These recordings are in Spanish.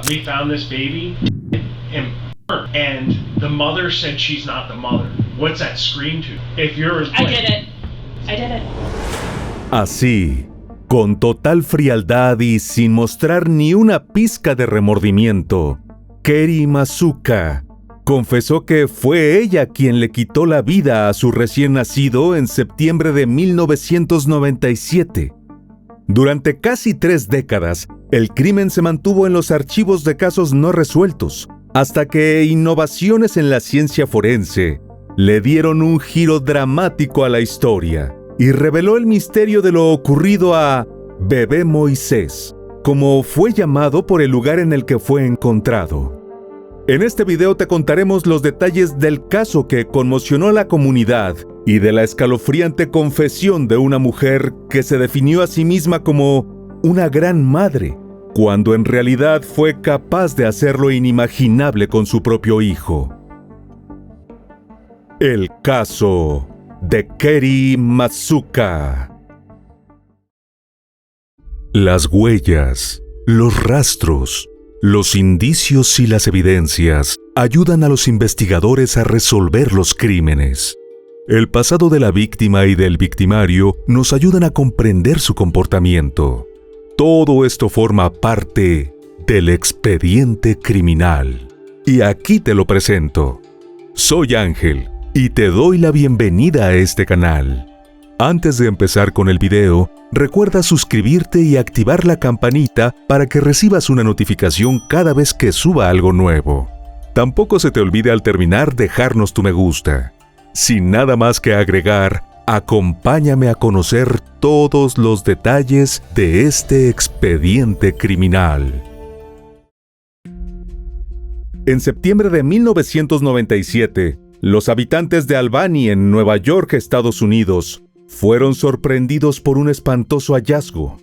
we found this baby and the mother said she's not the mother. What's that scream to? If you're I did it. Así, con total frialdad y sin mostrar ni una pizca de remordimiento, Keri Masuka confesó que fue ella quien le quitó la vida a su recién nacido en septiembre de 1997. Durante casi 3 décadas, el crimen se mantuvo en los archivos de casos no resueltos, hasta que innovaciones en la ciencia forense le dieron un giro dramático a la historia y reveló el misterio de lo ocurrido a Bebé Moisés, como fue llamado por el lugar en el que fue encontrado. En este video te contaremos los detalles del caso que conmocionó a la comunidad y de la escalofriante confesión de una mujer que se definió a sí misma como una gran madre, cuando en realidad fue capaz de hacer lo inimaginable con su propio hijo. El caso de Keri Masuka. Las huellas, los rastros, los indicios y las evidencias ayudan a los investigadores a resolver los crímenes. El pasado de la víctima y del victimario nos ayudan a comprender su comportamiento. Todo esto forma parte del expediente criminal. Y aquí te lo presento. Soy Ángel y te doy la bienvenida a este canal. Antes de empezar con el video, recuerda suscribirte y activar la campanita para que recibas una notificación cada vez que suba algo nuevo. Tampoco se te olvide al terminar dejarnos tu me gusta. Sin nada más que agregar, acompáñame a conocer todos los detalles de este expediente criminal. En septiembre de 1997, los habitantes de Albany, en Nueva York, Estados Unidos, fueron sorprendidos por un espantoso hallazgo.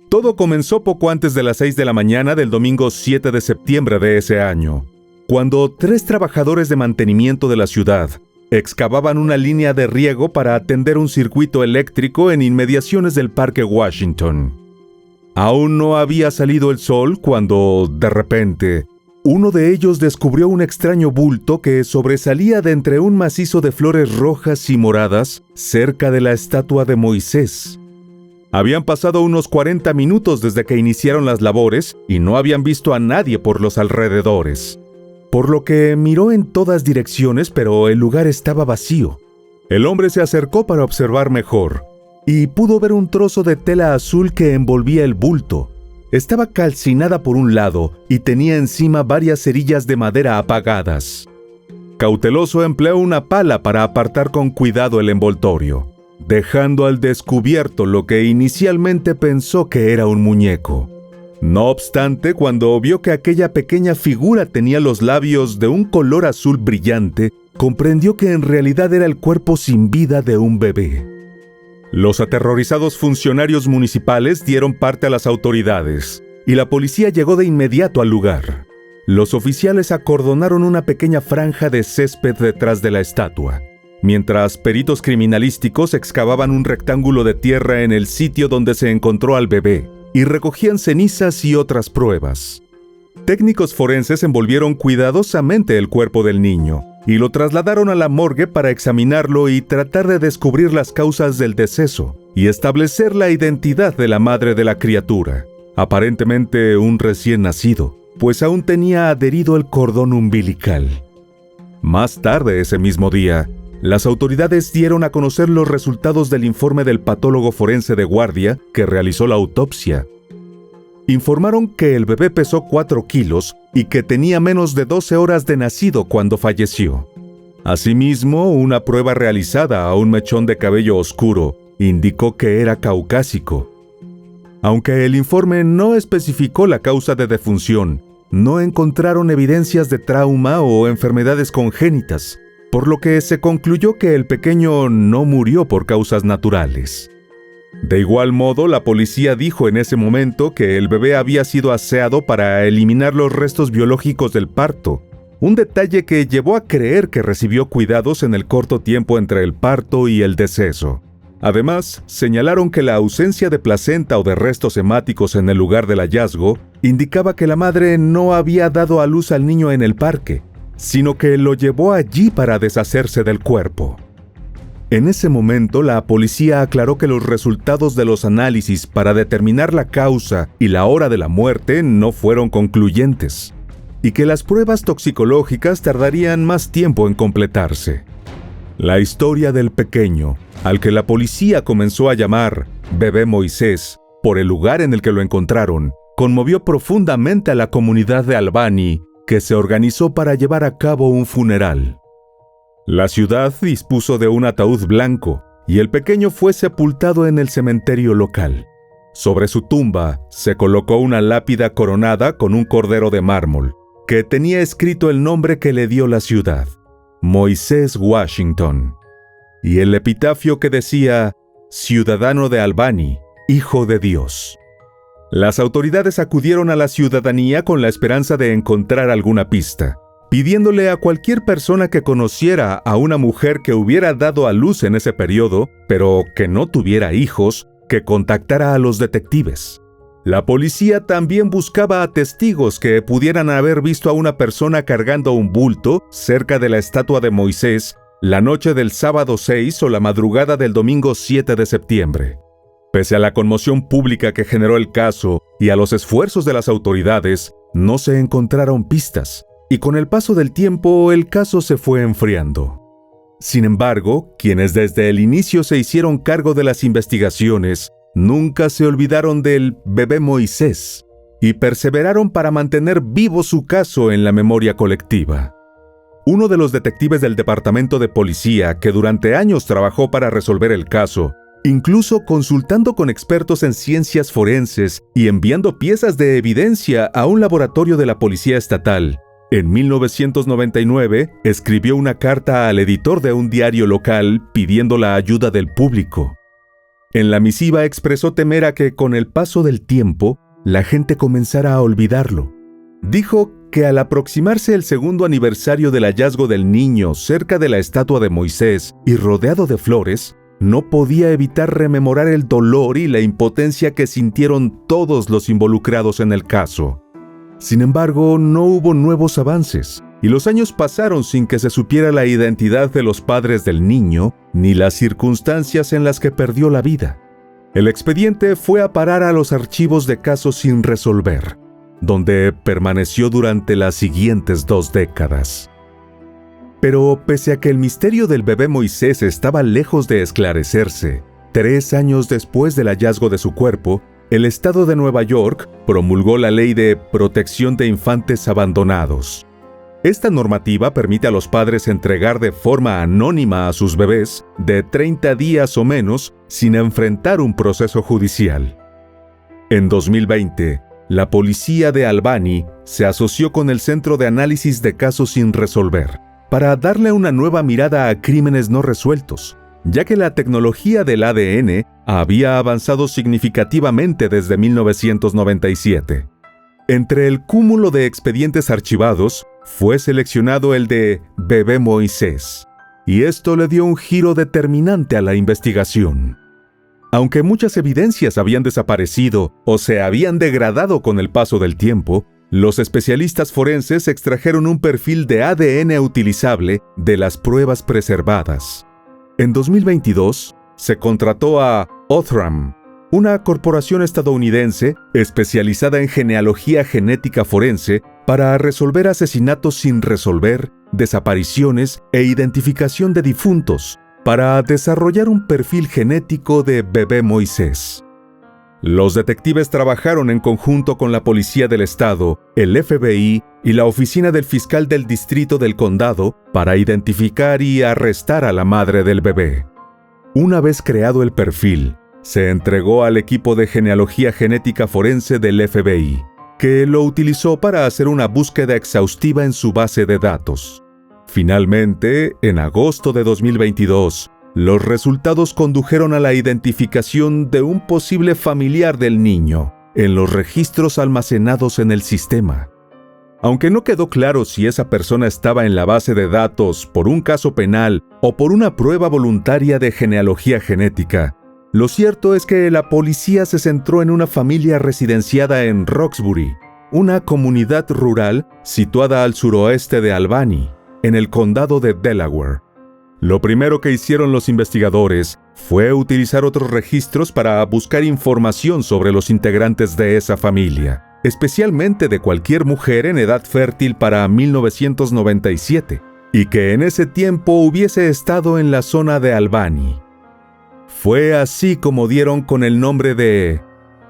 Todo comenzó poco antes de las 6 de la mañana del domingo 7 de septiembre de ese año, cuando 3 trabajadores de mantenimiento de la ciudad excavaban una línea de riego para atender un circuito eléctrico en inmediaciones del Parque Washington. Aún no había salido el sol cuando, de repente, uno de ellos descubrió un extraño bulto que sobresalía de entre un macizo de flores rojas y moradas cerca de la estatua de Moisés. Habían pasado unos 40 minutos desde que iniciaron las labores y no habían visto a nadie por los alrededores, por lo que miró en todas direcciones, pero el lugar estaba vacío. El hombre se acercó para observar mejor y pudo ver un trozo de tela azul que envolvía el bulto. Estaba calcinada por un lado y tenía encima varias cerillas de madera apagadas. Cauteloso empleó una pala para apartar con cuidado el envoltorio, dejando al descubierto lo que inicialmente pensó que era un muñeco. No obstante, cuando vio que aquella pequeña figura tenía los labios de un color azul brillante, comprendió que en realidad era el cuerpo sin vida de un bebé. Los aterrorizados funcionarios municipales dieron parte a las autoridades, y la policía llegó de inmediato al lugar. Los oficiales acordonaron una pequeña franja de césped detrás de la estatua, mientras peritos criminalísticos excavaban un rectángulo de tierra en el sitio donde se encontró al bebé, y recogían cenizas y otras pruebas. Técnicos forenses envolvieron cuidadosamente el cuerpo del niño y lo trasladaron a la morgue para examinarlo y tratar de descubrir las causas del deceso y establecer la identidad de la madre de la criatura, aparentemente un recién nacido, pues aún tenía adherido el cordón umbilical. Más tarde ese mismo día, las autoridades dieron a conocer los resultados del informe del patólogo forense de guardia que realizó la autopsia. Informaron que el bebé pesó 4 kilos y que tenía menos de 12 horas de nacido cuando falleció. Asimismo, una prueba realizada a un mechón de cabello oscuro indicó que era caucásico. Aunque el informe no especificó la causa de defunción, no encontraron evidencias de trauma o enfermedades congénitas, por lo que se concluyó que el pequeño no murió por causas naturales. De igual modo, la policía dijo en ese momento que el bebé había sido aseado para eliminar los restos biológicos del parto, un detalle que llevó a creer que recibió cuidados en el corto tiempo entre el parto y el deceso. Además, señalaron que la ausencia de placenta o de restos hemáticos en el lugar del hallazgo indicaba que la madre no había dado a luz al niño en el parque, sino que lo llevó allí para deshacerse del cuerpo. En ese momento, la policía aclaró que los resultados de los análisis para determinar la causa y la hora de la muerte no fueron concluyentes, y que las pruebas toxicológicas tardarían más tiempo en completarse. La historia del pequeño, al que la policía comenzó a llamar Bebé Moisés, por el lugar en el que lo encontraron, conmovió profundamente a la comunidad de Albany, que se organizó para llevar a cabo un funeral. La ciudad dispuso de un ataúd blanco y el pequeño fue sepultado en el cementerio local. Sobre su tumba se colocó una lápida coronada con un cordero de mármol, que tenía escrito el nombre que le dio la ciudad, Moisés Washington, y el epitafio que decía, Ciudadano de Albany, Hijo de Dios. Las autoridades acudieron a la ciudadanía con la esperanza de encontrar alguna pista, pidiéndole a cualquier persona que conociera a una mujer que hubiera dado a luz en ese periodo, pero que no tuviera hijos, que contactara a los detectives. La policía también buscaba a testigos que pudieran haber visto a una persona cargando un bulto cerca de la estatua de Moisés la noche del sábado 6 o la madrugada del domingo 7 de septiembre. Pese a la conmoción pública que generó el caso y a los esfuerzos de las autoridades, no se encontraron pistas, y con el paso del tiempo el caso se fue enfriando. Sin embargo, quienes desde el inicio se hicieron cargo de las investigaciones, nunca se olvidaron del bebé Moisés, y perseveraron para mantener vivo su caso en la memoria colectiva. Uno de los detectives del Departamento de Policía, que durante años trabajó para resolver el caso, incluso consultando con expertos en ciencias forenses y enviando piezas de evidencia a un laboratorio de la Policía Estatal, en 1999 escribió una carta al editor de un diario local pidiendo la ayuda del público. En la misiva expresó temer a que con el paso del tiempo la gente comenzara a olvidarlo. Dijo que al aproximarse el segundo aniversario del hallazgo del niño cerca de la estatua de Moisés y rodeado de flores, no podía evitar rememorar el dolor y la impotencia que sintieron todos los involucrados en el caso. Sin embargo, no hubo nuevos avances, y los años pasaron sin que se supiera la identidad de los padres del niño ni las circunstancias en las que perdió la vida. El expediente fue a parar a los archivos de casos sin resolver, donde permaneció durante las siguientes 2 décadas. Pero pese a que el misterio del bebé Moisés estaba lejos de esclarecerse, 3 años después del hallazgo de su cuerpo, el estado de Nueva York promulgó la Ley de Protección de Infantes Abandonados. Esta normativa permite a los padres entregar de forma anónima a sus bebés de 30 días o menos sin enfrentar un proceso judicial. En 2020, la policía de Albany se asoció con el Centro de Análisis de Casos sin Resolver para darle una nueva mirada a crímenes no resueltos, ya que la tecnología del ADN había avanzado significativamente desde 1997. Entre el cúmulo de expedientes archivados, fue seleccionado el de Bebé Moisés, y esto le dio un giro determinante a la investigación. Aunque muchas evidencias habían desaparecido o se habían degradado con el paso del tiempo, los especialistas forenses extrajeron un perfil de ADN utilizable de las pruebas preservadas. En 2022, se contrató a Othram, una corporación estadounidense especializada en genealogía genética forense, para resolver asesinatos sin resolver, desapariciones e identificación de difuntos, para desarrollar un perfil genético de bebé Moisés. Los detectives trabajaron en conjunto con la Policía del Estado, el FBI y la Oficina del Fiscal del Distrito del Condado para identificar y arrestar a la madre del bebé. Una vez creado el perfil, se entregó al equipo de genealogía genética forense del FBI, que lo utilizó para hacer una búsqueda exhaustiva en su base de datos. Finalmente, en agosto de 2022, los resultados condujeron a la identificación de un posible familiar del niño en los registros almacenados en el sistema. Aunque no quedó claro si esa persona estaba en la base de datos por un caso penal o por una prueba voluntaria de genealogía genética, lo cierto es que la policía se centró en una familia residenciada en Roxbury, una comunidad rural situada al suroeste de Albany, en el condado de Delaware. Lo primero que hicieron los investigadores fue utilizar otros registros para buscar información sobre los integrantes de esa familia, especialmente de cualquier mujer en edad fértil para 1997, y que en ese tiempo hubiese estado en la zona de Albany. Fue así como dieron con el nombre de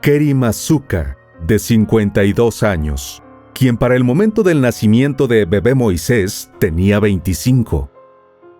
Keri Masuka, de 52 años, quien para el momento del nacimiento de bebé Moisés tenía 25.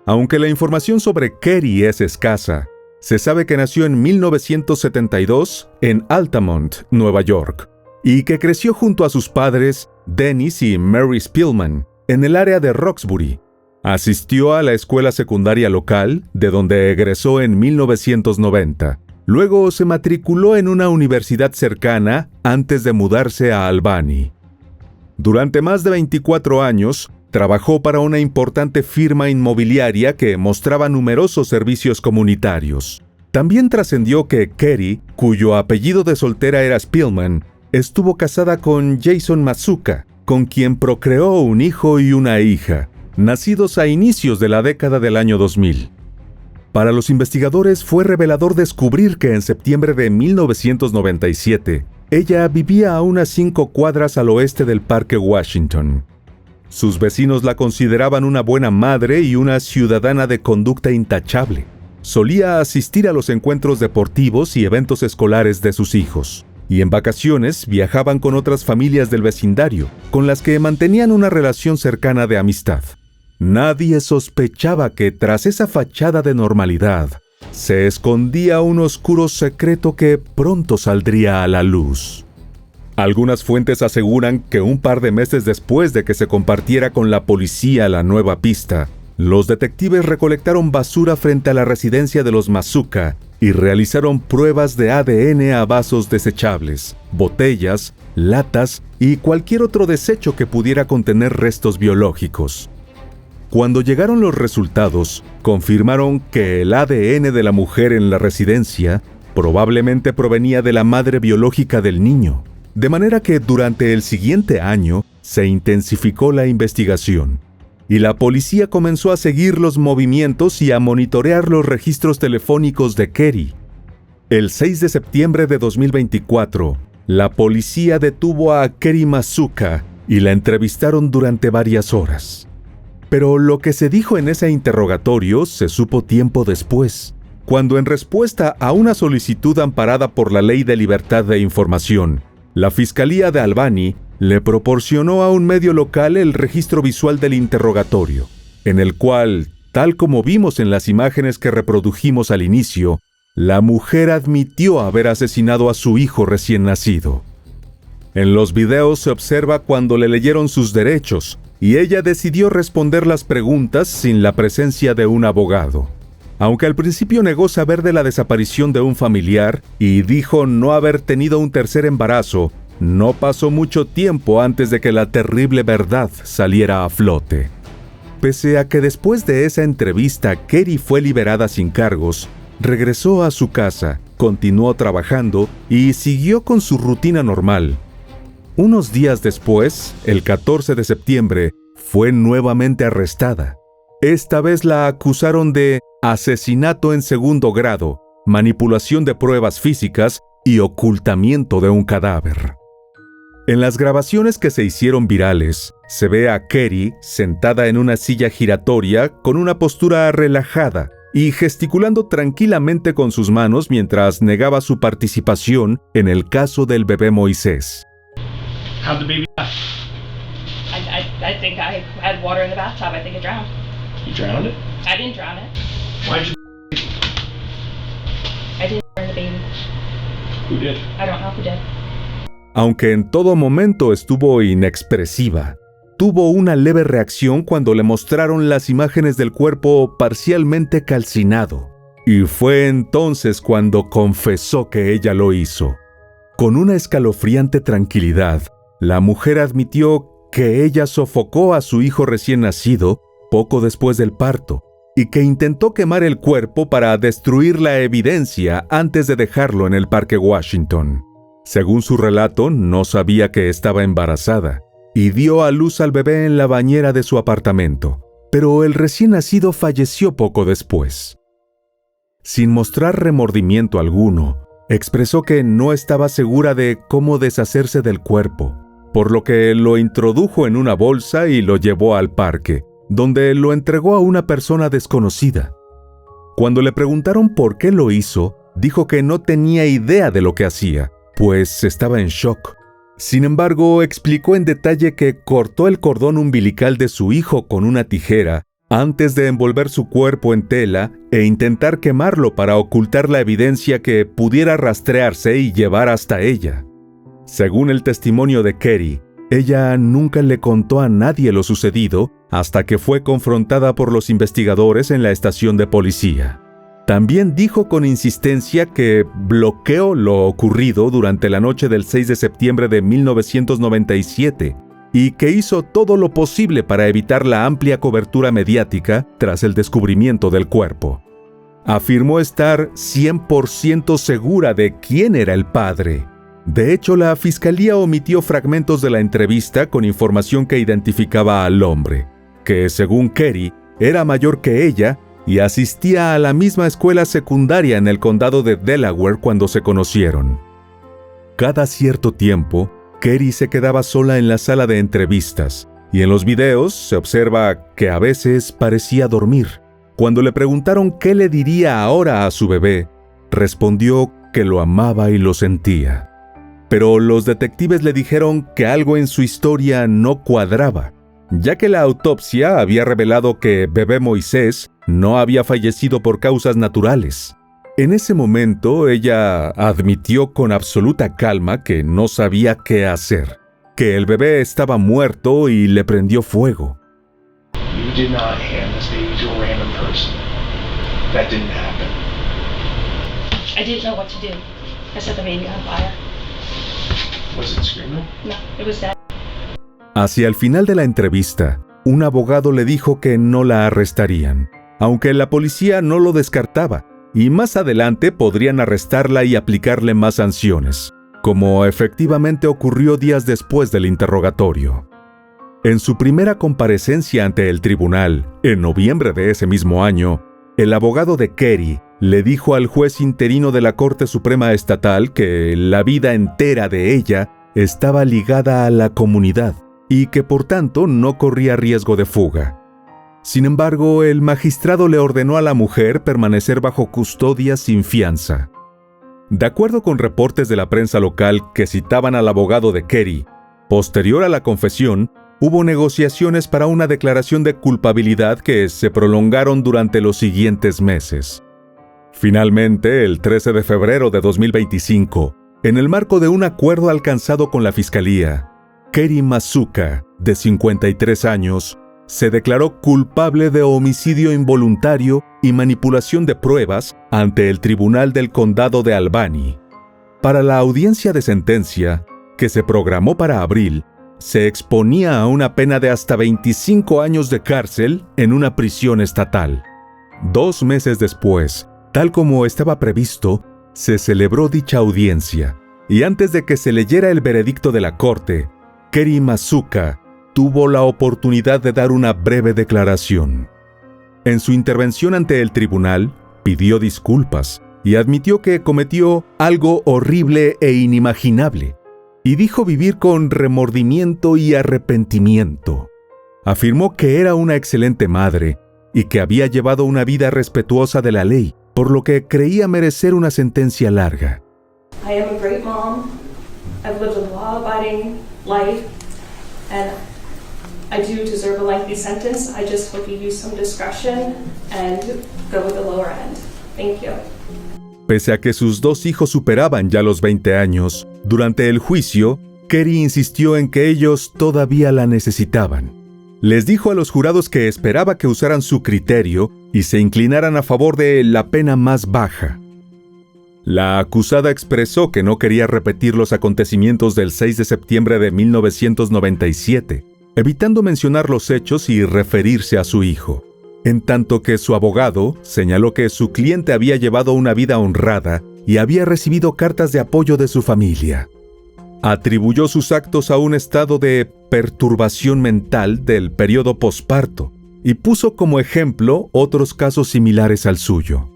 Aunque la información sobre Keri es escasa, se sabe que nació en 1972 en Altamont, Nueva York, y que creció junto a sus padres, Dennis y Mary Spillman, en el área de Roxbury. Asistió a la escuela secundaria local, de donde egresó en 1990. Luego se matriculó en una universidad cercana antes de mudarse a Albany. Durante más de 24 años, trabajó para una importante firma inmobiliaria que mostraba numerosos servicios comunitarios. También trascendió que Keri, cuyo apellido de soltera era Spillman, estuvo casada con Jason Masuka, con quien procreó un hijo y una hija, nacidos a inicios de la década del año 2000. Para los investigadores fue revelador descubrir que en septiembre de 1997, ella vivía a unas 5 cuadras al oeste del Parque Washington. Sus vecinos la consideraban una buena madre y una ciudadana de conducta intachable. Solía asistir a los encuentros deportivos y eventos escolares de sus hijos, y en vacaciones viajaban con otras familias del vecindario, con las que mantenían una relación cercana de amistad. Nadie sospechaba que tras esa fachada de normalidad, se escondía un oscuro secreto que pronto saldría a la luz. Algunas fuentes aseguran que un par de meses después de que se compartiera con la policía la nueva pista, los detectives recolectaron basura frente a la residencia de los Masuka y realizaron pruebas de ADN a vasos desechables, botellas, latas y cualquier otro desecho que pudiera contener restos biológicos. Cuando llegaron los resultados, confirmaron que el ADN de la mujer en la residencia probablemente provenía de la madre biológica del niño. De manera que durante el siguiente año se intensificó la investigación, y la policía comenzó a seguir los movimientos y a monitorear los registros telefónicos de Keri. El 6 de septiembre de 2024, la policía detuvo a Keri Masuka y la entrevistaron durante varias horas. Pero lo que se dijo en ese interrogatorio se supo tiempo después, cuando en respuesta a una solicitud amparada por la Ley de Libertad de Información, la Fiscalía de Albany le proporcionó a un medio local el registro visual del interrogatorio, en el cual, tal como vimos en las imágenes que reprodujimos al inicio, la mujer admitió haber asesinado a su hijo recién nacido. En los videos se observa cuando le leyeron sus derechos, y ella decidió responder las preguntas sin la presencia de un abogado. Aunque al principio negó saber de la desaparición de un familiar y dijo no haber tenido un tercer embarazo, no pasó mucho tiempo antes de que la terrible verdad saliera a flote. Pese a que después de esa entrevista Keri fue liberada sin cargos, regresó a su casa, continuó trabajando y siguió con su rutina normal. Unos días después, el 14 de septiembre, fue nuevamente arrestada. Esta vez la acusaron de asesinato en segundo grado, manipulación de pruebas físicas y ocultamiento de un cadáver. En las grabaciones que se hicieron virales, se ve a Keri sentada en una silla giratoria con una postura relajada y gesticulando tranquilamente con sus manos mientras negaba su participación en el caso del bebé Moisés. How'd the baby die? I think I had water in the bathtub. I think it drowned. You drowned it? I didn't drown it. Why'd you? I didn't burn the baby. Who did? I don't know who did. Aunque en todo momento estuvo inexpresiva, tuvo una leve reacción cuando le mostraron las imágenes del cuerpo parcialmente calcinado, y fue entonces cuando confesó que ella lo hizo. Con una escalofriante tranquilidad, la mujer admitió que ella sofocó a su hijo recién nacido poco después del parto y que intentó quemar el cuerpo para destruir la evidencia antes de dejarlo en el Parque Washington. Según su relato, no sabía que estaba embarazada y dio a luz al bebé en la bañera de su apartamento, pero el recién nacido falleció poco después. Sin mostrar remordimiento alguno, expresó que no estaba segura de cómo deshacerse del cuerpo, por lo que lo introdujo en una bolsa y lo llevó al parque, donde lo entregó a una persona desconocida. Cuando le preguntaron por qué lo hizo, dijo que no tenía idea de lo que hacía, pues estaba en shock. Sin embargo, explicó en detalle que cortó el cordón umbilical de su hijo con una tijera antes de envolver su cuerpo en tela e intentar quemarlo para ocultar la evidencia que pudiera rastrearse y llevar hasta ella. Según el testimonio de Kerry, ella nunca le contó a nadie lo sucedido hasta que fue confrontada por los investigadores en la estación de policía. También dijo con insistencia que bloqueó lo ocurrido durante la noche del 6 de septiembre de 1997 y que hizo todo lo posible para evitar la amplia cobertura mediática tras el descubrimiento del cuerpo. Afirmó estar 100% segura de quién era el padre. De hecho, la fiscalía omitió fragmentos de la entrevista con información que identificaba al hombre, que según Kerry era mayor que ella y asistía a la misma escuela secundaria en el condado de Delaware cuando se conocieron. Cada cierto tiempo, Kerry se quedaba sola en la sala de entrevistas, y en los videos se observa que a veces parecía dormir. Cuando le preguntaron qué le diría ahora a su bebé, respondió que lo amaba y lo sentía. Pero los detectives le dijeron que algo en su historia no cuadraba, ya que la autopsia había revelado que bebé Moisés no había fallecido por causas naturales. En ese momento, ella admitió con absoluta calma que no sabía qué hacer, que el bebé estaba muerto y le prendió fuego. You did not hand this baby to a random person. That didn't happen. I didn't know what to do. I set the baby on fire. Was it screaming? No, it was dead. Hacia el final de la entrevista, un abogado le dijo que no la arrestarían, aunque la policía no lo descartaba, y más adelante podrían arrestarla y aplicarle más sanciones, como efectivamente ocurrió días después del interrogatorio. En su primera comparecencia ante el tribunal, en noviembre de ese mismo año, el abogado de Kerry le dijo al juez interino de la Corte Suprema Estatal que la vida entera de ella estaba ligada a la comunidad y que por tanto no corría riesgo de fuga. Sin embargo, el magistrado le ordenó a la mujer permanecer bajo custodia sin fianza. De acuerdo con reportes de la prensa local que citaban al abogado de Kerry, posterior a la confesión, hubo negociaciones para una declaración de culpabilidad que se prolongaron durante los siguientes meses. Finalmente, el 13 de febrero de 2025, en el marco de un acuerdo alcanzado con la fiscalía, Kerry Masuka, de 53 años, se declaró culpable de homicidio involuntario y manipulación de pruebas ante el Tribunal del Condado de Albany. Para la audiencia de sentencia, que se programó para abril, se exponía a una pena de hasta 25 años de cárcel en una prisión estatal. 2 meses después, tal como estaba previsto, se celebró dicha audiencia, y antes de que se leyera el veredicto de la corte, Kerry Masuka tuvo la oportunidad de dar una breve declaración. En su intervención ante el tribunal, pidió disculpas y admitió que cometió algo horrible e inimaginable, y dijo vivir con remordimiento y arrepentimiento. Afirmó que era una excelente madre y que había llevado una vida respetuosa de la ley, por lo que creía merecer una sentencia larga. I am a great mom. I've lived a law-abiding life, and I do deserve a lengthy sentence. I just hope you use some discretion and go with the lower end. Thank you. Pese a que sus 2 hijos superaban ya los 20 años, durante el juicio, Kerry insistió en que ellos todavía la necesitaban. Les dijo a los jurados que esperaba que usaran su criterio y se inclinaran a favor de la pena más baja. La acusada expresó que no quería repetir los acontecimientos del 6 de septiembre de 1997, evitando mencionar los hechos y referirse a su hijo. En tanto que su abogado señaló que su cliente había llevado una vida honrada y había recibido cartas de apoyo de su familia. Atribuyó sus actos a un estado de perturbación mental del periodo posparto y puso como ejemplo otros casos similares al suyo.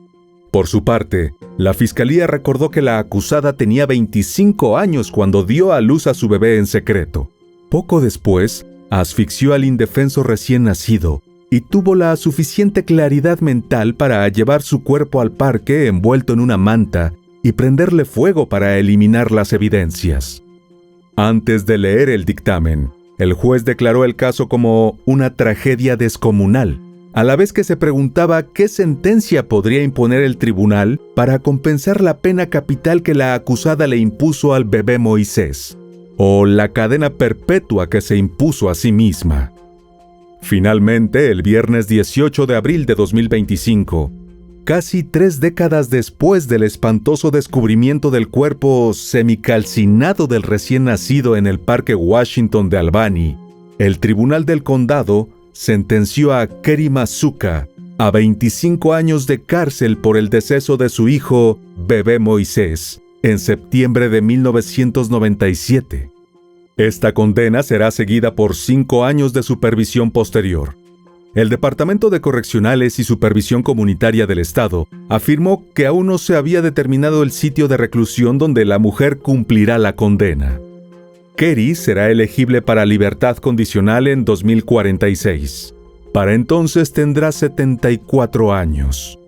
Por su parte, la fiscalía recordó que la acusada tenía 25 años cuando dio a luz a su bebé en secreto. Poco después, asfixió al indefenso recién nacido y tuvo la suficiente claridad mental para llevar su cuerpo al parque envuelto en una manta y prenderle fuego para eliminar las evidencias. Antes de leer el dictamen, el juez declaró el caso como una tragedia descomunal, a la vez que se preguntaba qué sentencia podría imponer el tribunal para compensar la pena capital que la acusada le impuso al bebé Moisés, o la cadena perpetua que se impuso a sí misma. Finalmente, el viernes 18 de abril de 2025, casi 3 décadas después del espantoso descubrimiento del cuerpo semicalcinado del recién nacido en el Parque Washington de Albany, el Tribunal del Condado sentenció a Keri Masuka a 25 años de cárcel por el deceso de su hijo, bebé Moisés, en septiembre de 1997. Esta condena será seguida por 5 años de supervisión posterior. El Departamento de Correccionales y Supervisión Comunitaria del Estado afirmó que aún no se había determinado el sitio de reclusión donde la mujer cumplirá la condena. Keri será elegible para libertad condicional en 2046. Para entonces tendrá 74 años.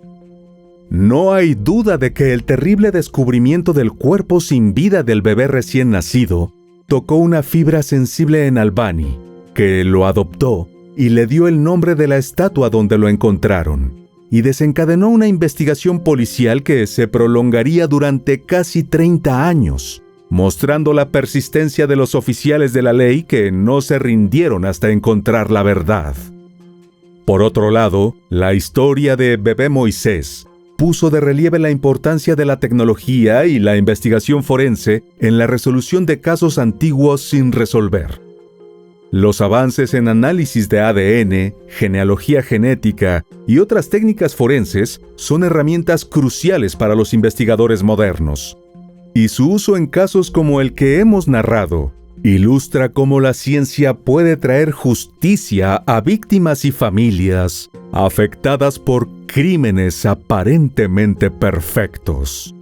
No hay duda de que el terrible descubrimiento del cuerpo sin vida del bebé recién nacido tocó una fibra sensible en Albany, que lo adoptó y le dio el nombre de la estatua donde lo encontraron, y desencadenó una investigación policial que se prolongaría durante casi 30 años, mostrando la persistencia de los oficiales de la ley que no se rindieron hasta encontrar la verdad. Por otro lado, la historia de bebé Moisés puso de relieve la importancia de la tecnología y la investigación forense en la resolución de casos antiguos sin resolver. Los avances en análisis de ADN, genealogía genética y otras técnicas forenses son herramientas cruciales para los investigadores modernos. Y su uso en casos como el que hemos narrado ilustra cómo la ciencia puede traer justicia a víctimas y familias afectadas por crímenes aparentemente perfectos.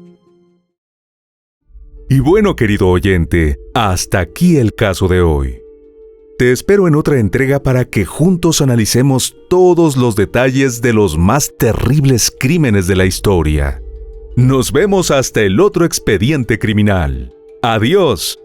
Y bueno, querido oyente, hasta aquí el caso de hoy. Te espero en otra entrega para que juntos analicemos todos los detalles de los más terribles crímenes de la historia. Nos vemos hasta el otro expediente criminal. ¡Adiós!